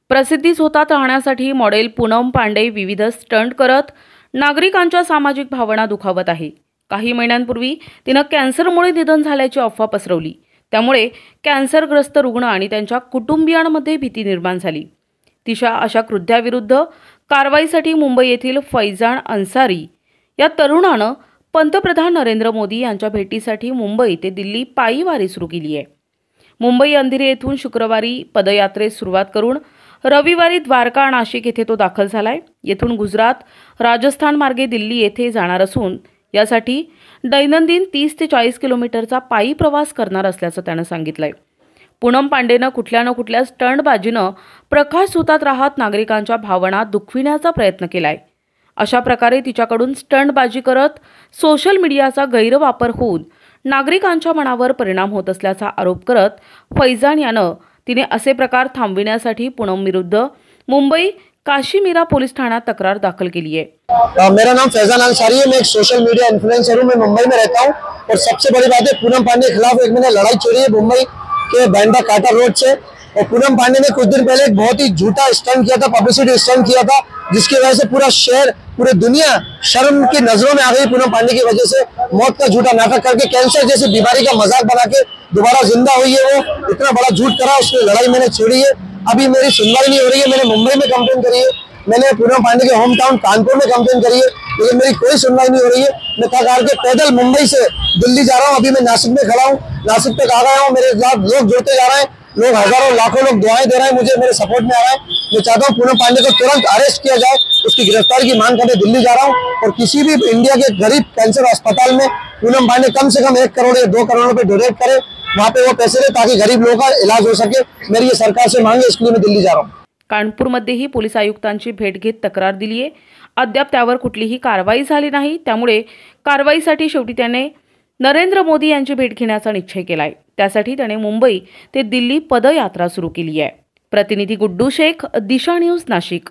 प्रसिद्धीस होतात राहण्यासाठी मॉडेल पूनम पांडे विविध स्टंट करत नागरिकांच्या सामाजिक भावना दुखावत आहे। काही महिन्यांपूर्वी तिने कॅन्सरमुळे निधन झाल्याची अफवा पसरवली। त्यामुळे कॅन्सरग्रस्त रुग्ण आणि त्यांच्या कुटुंबियांमध्ये भीती निर्माण झाली। तिच्या अशा कृत्याविरुद्ध कारवाईसाठी मुंबई येथील फैजान अन्सारी या तरुणानं पंतप्रधान नरेंद्र मोदी यांच्या भेटीसाठी मुंबई ते दिल्ली पायी वारी सुरू केली आहे। मुंबई अंधेरी येथून शुक्रवारी पदयात्रेस सुरुवात करून रविवारी द्वारका नाशिक येथे तो दाखल झालाय। येथून गुजरात, राजस्थान मार्गे दिल्ली येथे जाणार असून यासाठी दैनंदिन 30 ते 40 किलोमीटरचा पायी प्रवास करणार असल्याचं त्यानं सांगितलंय। पूनम पांडेनं कुठल्या न कुठल्या स्टंटबाजीनं प्रकाश झोतात राहत नागरिकांच्या भावना दुखविण्याचा प्रयत्न केलाय। अशा प्रकारे तिच्याकडून स्टंटबाजी करत सोशल मीडियाचा गैरवापर होऊन नागरिकांच्या मनावर परिणाम होत असल्याचा आरोप करत फैजान यानं तिने असे प्रकार थांबविण्यासाठी पूनम विरुद्ध मुंबई काशीमीरा पोलीस ठाण्यात तक्रार दाखल केली है। मेरा नाम फैजान अंसारी है। मैं एक सोशल मीडिया इन्फ्लुएंसर हूँ। मैं मुंबई में रहता हूँ और सबसे बड़ी बात है पूनम पांडे के खिलाफ एक मैंने लड़ाई छेड़ी है मुंबई के बैंड्रा काटा रोड से। और पूनम पांडे ने कुछ दिन पहले एक बहुत ही झूठा स्टंट किया था, पब्लिसिटी स्टंट किया था, जिसकी वजह से पूरा शहर, पूरी दुनिया शर्म की नजरों में आ गई। पूनम पांडे की वजह से मौत का झूठा नाटक करके कैंसर जैसी बीमारी का मजाक बना के दोबारा जिंदा हुई है। वो इतना बड़ा झूठ करा, उसकी लड़ाई मैंने छेड़ी है। अभी मेरी सुनवाई नहीं हो रही है। मैंने मुंबई में कंप्लेन करी है, मैंने पूनम पांडे के होम टाउन कानपुर में कंप्लेन करी है, लेकिन मेरी कोई सुनवाई नहीं हो रही है। मैं थक हार के पैदल मुंबई से दिल्ली जा रहा हूँ। अभी मैं नासिक में खड़ा हूँ, नासिक तक आ गया हूँ। मेरे खिलाफ लोग जुड़ते जा रहे हैं, लोग हजारों लाखों लोग दुआएं दे रहे हैं मुझे, मेरे सपोर्ट में आ रहे हैं। मैं चाहता हूँ पूनम पांडे को तुरंत अरेस्ट किया जाए, उसकी गिरफ्तारी की मांग करने दिल्ली जा रहा हूँ। और किसी भी इंडिया के गरीब कैंसर अस्पताल में पूनम पांडे कम से कम 1 करोड़ या 2 करोड़ रुपए डोनेट करे, वहाँ पे वो पैसे दे ताकि गरीब लोगों का इलाज हो सके। मेरी ये सरकार से मांग है, इसके लिए मैं दिल्ली जा रहा हूँ। कानपूरमध्येही पोलीस आयुक्तांची भेट घेत तक्रार दिली आहे। अद्याप त्यावर कुठलीही कारवाई झाली नाही। त्यामुळे कारवाईसाठी शेवटी त्याने नरेंद्र मोदी यांची भेट घेण्याचा निश्चय केलाय। त्यासाठी त्याने मुंबई ते दिल्ली पदयात्रा सुरू केली आहे। प्रतिनिधी गुड्डू शेख, दिशा न्यूज, नाशिक।